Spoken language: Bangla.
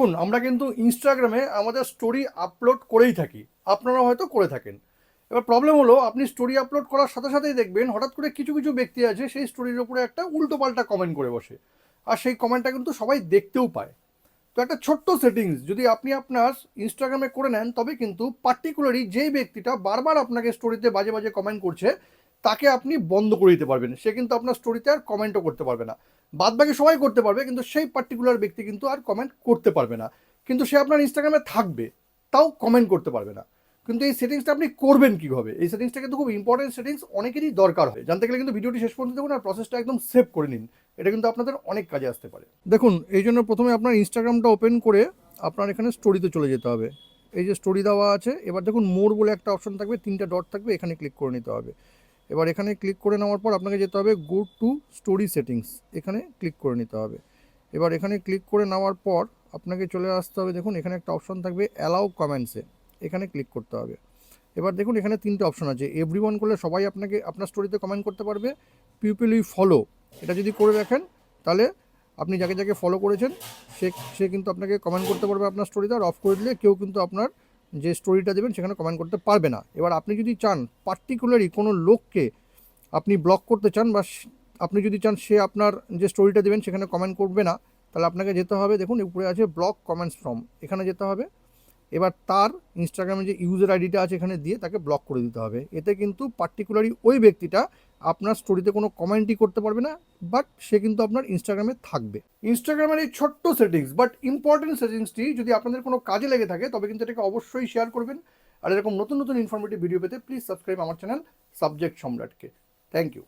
দেখুন, আমরা কিন্তু ইনস্টাগ্রামে আমাদের স্টোরি আপলোড করেই থাকি, আপনারা হয়তো করে থাকেন। এবার প্রবলেম হলো, আপনি স্টোরি আপলোড করার সাথে সাথেই দেখবেন হঠাৎ করে কিছু কিছু ব্যক্তি আছে সেই স্টোরির উপরে একটা উল্টোপাল্টা কমেন্ট করে বসে, আর সেই কমেন্টটা কিন্তু সবাই দেখতেও পায়। তো একটা ছোট্ট সেটিংস যদি আপনি আপনার ইনস্টাগ্রামে করে নেন, তবে কিন্তু পার্টিকুলারলি যেই ব্যক্তিটা বারবার আপনাকে স্টোরিতে বাজে বাজে কমেন্ট করছে তাকে আপনি বন্ধ করে দিতে পারবেন। সে কিন্তু আপনার স্টোরিতে আর কমেন্টও করতে পারবে না। বাদ বাকি সবাই করতে পারবে, কিন্তু সেই পার্টিকুলার ব্যক্তি কিন্তু আর কমেন্ট করতে পারবে না। কিন্তু সে আপনার ইনস্টাগ্রামে থাকবে, তাও কমেন্ট করতে পারবে না। কিন্তু এই সেটিংসটা আপনি করবেন কীভাবে? এই সেটিংসটা কিন্তু খুব ইম্পর্টেন্ট সেটিংস, অনেকেরই দরকার হয়। জানতে গেলে কিন্তু ভিডিওটি শেষ পর্যন্ত দেখুন আর প্রসেসটা একদম সেভ করে নিন। এটা কিন্তু আপনাদের অনেক কাজে আসতে পারে। দেখুন, এই জন্য প্রথমে আপনার ইনস্টাগ্রামটা ওপেন করে আপনার এখানে স্টোরিতে চলে যেতে হবে। এই যে স্টোরি দেওয়া আছে, এবার দেখুন মোর বলে একটা অপশন থাকবে, 3টা ডট থাকবে, এখানে ক্লিক করে নিতে হবে। এবার এখানে ক্লিক করে নেওয়ার পর আপনাকে যেতে হবে গো টু স্টোরি সেটিংস, এখানে ক্লিক করে নিতে হবে। এবার এখানে ক্লিক করে নেওয়ার পর আপনাকে চলে আসতে হবে, দেখুন এখানে একটা অপশন থাকবে অ্যালাউ কমেন্টসে, এখানে ক্লিক করতে হবে। এবার দেখুন এখানে 3টে অপশন আছে, এভরিওয়ান করলে সবাই আপনাকে আপনার স্টোরিতে কমেন্ট করতে পারবে। পিপল উই ফলো, এটা যদি করে রাখেন তাহলে আপনি যাকে যাকে ফলো করেছেন সে সে কিন্তু আপনাকে কমেন্ট করতে পারবে আপনার স্টোরিতে। আর অফ করে দিলে কেউ কিন্তু আপনার যে স্টোরিটা দেবেন সেখানে কমেন্ট করতে পারবে না। এবার আপনি যদি চান পার্টিকুলারলি কোনো লোককে আপনি ব্লক করতে চান, বা আপনি যদি চান সে আপনার যে স্টোরিটা দেবেন সেখানে কমেন্ট করবে না, তাহলে আপনাকে যেতে হবে, দেখুন উপরে আছে ব্লক কমেন্টস ফ্রম, এখানে যেতে হবে। এবার তার ইনস্টাগ্রামে যে ইউজার আইডিটা আছে এখানে দিয়ে তাকে ব্লক করে দিতে হবে। এতে কিন্তু পার্টিকুলারলি ওই ব্যক্তিটা আপনার স্টোরিতে কোনো কমেন্টই করতে পারবে না, বাট সে কিন্তু আপনার ইনস্টাগ্রামে থাকবে। ইনস্টাগ্রামের এই ছোট্ট সেটিংস বাট ইম্পর্টেন্ট সেটিংসটি যদি আপনাদের কোনো কাজে লেগে থাকে তবে কিন্তু এটাকে অবশ্যই শেয়ার করবেন। আর এরকম নতুন নতুন ইনফরমেটিভ ভিডিও পেতে প্লিজ সাবস্ক্রাইব আমার চ্যানেল সাবজেক্ট সম্রাটকে। Thank you.